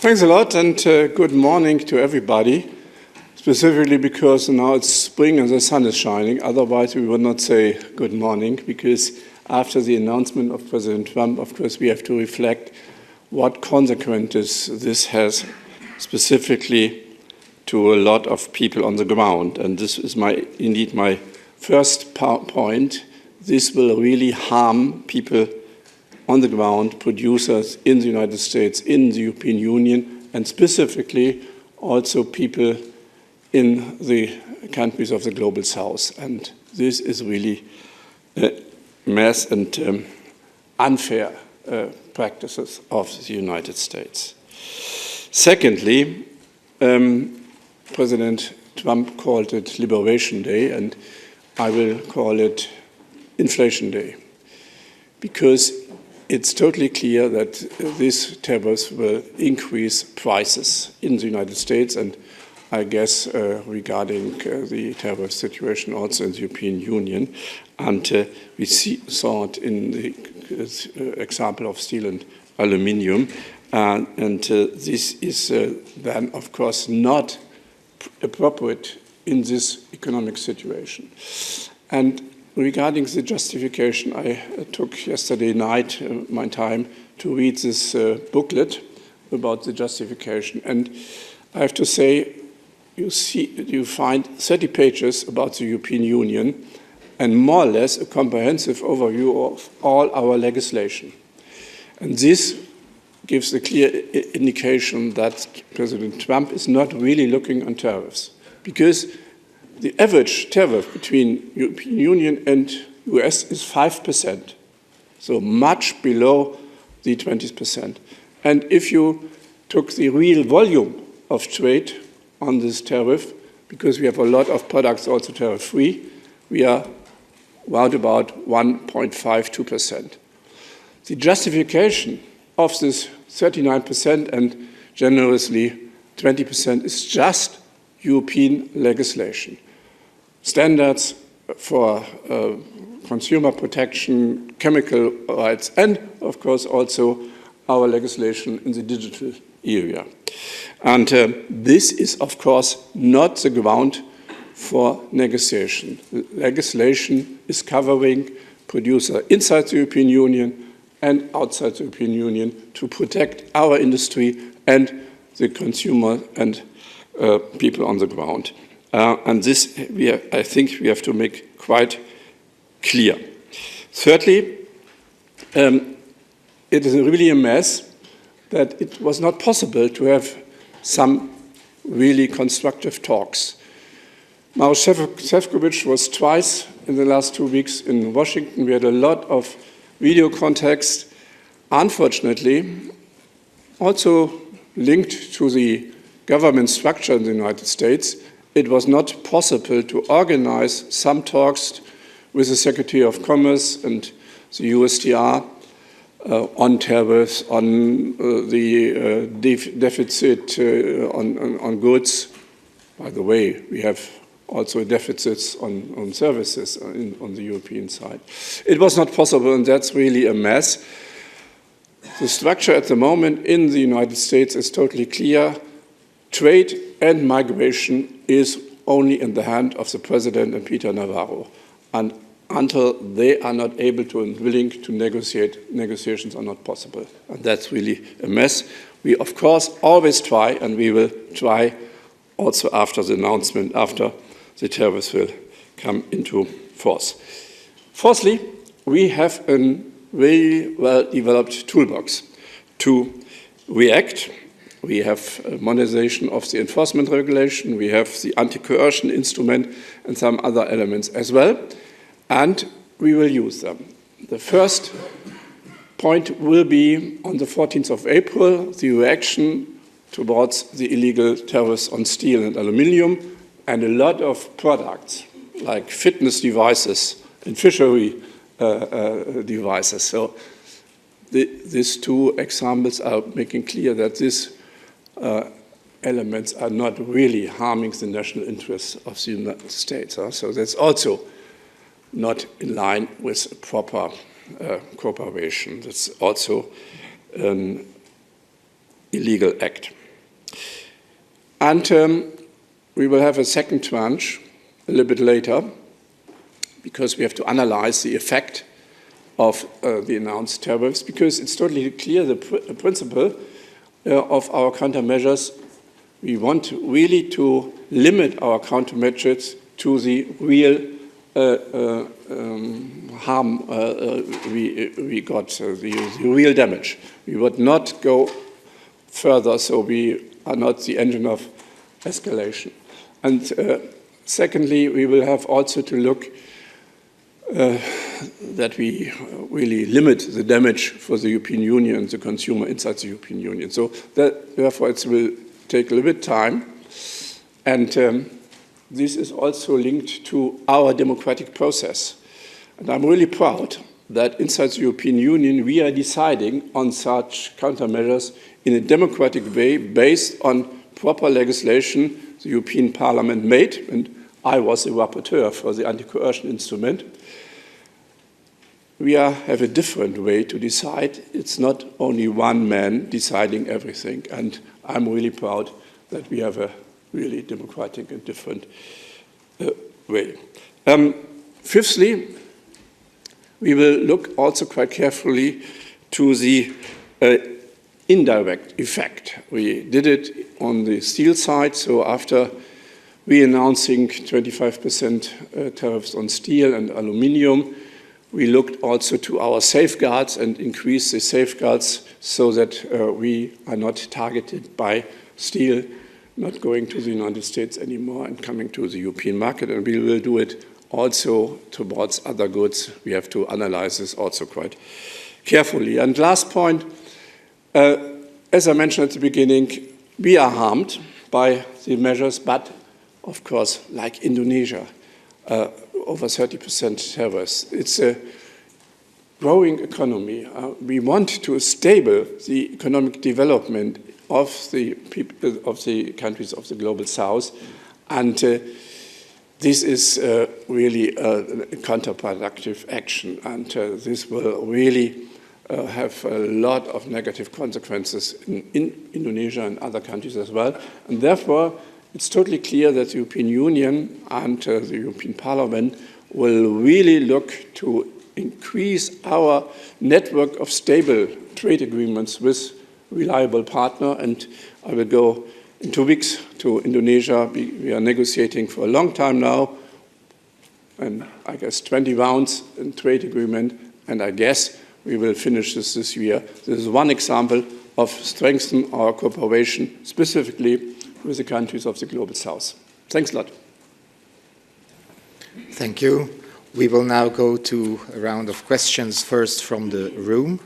Thanks a lot, and good morning to everybody, specifically because now it's spring and the sun is shining. Otherwise, we would not say good morning, because after the announcement of President Trump, of course, we have to reflect what consequences this has specifically to a lot of people on the ground. And this is indeed my first point. This will really harm people on the ground, producers in the United States, in the European Union, and specifically also people in the countries of the Global South. And this is really a mess and unfair practices of the United States. Secondly, President Trump called it Liberation Day, and I will call it Inflation Day, because it's totally clear that these tariffs will increase prices in the United States, and I guess regarding the tariff situation also in the European Union. And we saw it in the example of steel and aluminium. And this is then, of course, not appropriate in this economic situation. And regarding the justification, I took yesterday night my time to read this booklet about the justification. And I have to say, you find 30 pages about the European Union and more or less a comprehensive overview of all our legislation. And this gives a clear indication that President Trump is not really looking on tariffs, because the average tariff between European Union and US is 5%, so much below the 20%. And if you took the real volume of trade on this tariff, because we have a lot of products also tariff-free, we are round about 1.52%. The justification of this 39% and generously 20% is just European legislation. Standards for consumer protection, chemical rights, and of course also our legislation in the digital area. And this is of course not the ground for negotiation. Legislation is covering producers inside the European Union and outside the European Union to protect our industry and the consumer and people on the ground. And this, I think we have to make quite clear. Thirdly, it is really a mess that it was not possible to have some really constructive talks. Maros Šefčovič was twice in the last 2 weeks in Washington. We had a lot of video contacts. Unfortunately, also linked to the government structure in the United States, it was not possible to organize some talks with the Secretary of Commerce and the USTR on tariffs, on the deficit on goods. By the way, we have also deficits on services on the European side. It was not possible, and that's really a mess. The structure at the moment in the United States is totally clear. Trade and migration is only in the hand of the President and Peter Navarro. And until they are not able to and willing to negotiate, negotiations are not possible. And that's really a mess. We, of course, always try, and we will try also after the announcement, after the tariffs will come into force. Fourthly, we have a very well-developed toolbox to react. We have a modernization of the enforcement regulation, we have the anti-coercion instrument and some other elements as well, and we will use them. The first point will be on the 14th of April, the reaction towards the illegal tariffs on steel and aluminium, and a lot of products like fitness devices and fishery devices. So these two examples are making clear that these elements are not really harming the national interests of the United States. So that's also not in line with proper cooperation. That's also an illegal act. And we will have a second tranche a little bit later, because we have to analyze the effect of the announced tariffs, because it's totally clear the principle of our countermeasures. We want really to limit our countermeasures to the real harm we got, the real damage. We would not go further, so we are not the engine of escalation. And secondly, we will have also to look that we really limit the damage for the European Union, the consumer inside the European Union. So therefore it will take a little bit of time. And this is also linked to our democratic process. And I'm really proud that inside the European Union we are deciding on such countermeasures in a democratic way based on proper legislation the European Parliament made, and I was the rapporteur for the anti-coercion instrument. We have a different way to decide. It's not only one man deciding everything, and I'm really proud that we have a really democratic and different way. Fifthly, we will look also quite carefully to the indirect effect. We did it on the steel side, so after re-announcing 25% tariffs on steel and aluminium, we looked also to our safeguards and increased the safeguards so that we are not targeted by steel not going to the United States anymore and coming to the European market, and we will do it also towards other goods. We have to analyze this also quite carefully. And last point, as I mentioned at the beginning, we are harmed by the measures, but of course, like Indonesia, over 30% tariffs. It's a growing economy. We want to stable the economic development of the people of the countries of the global south, and this is really a counterproductive action, and this will really have a lot of negative consequences in Indonesia and other countries as well. And therefore, it's totally clear that the European Union and the European Parliament will really look to increase our network of stable trade agreements with reliable partner. And I will go in 2 weeks to Indonesia. We are negotiating for a long time now, and I guess 20 rounds in trade agreement, and I guess we will finish this year. This is one example of strengthening our cooperation, specifically with the countries of the global south. Thanks a lot. Thank you. We will now go to a round of questions, first from the room.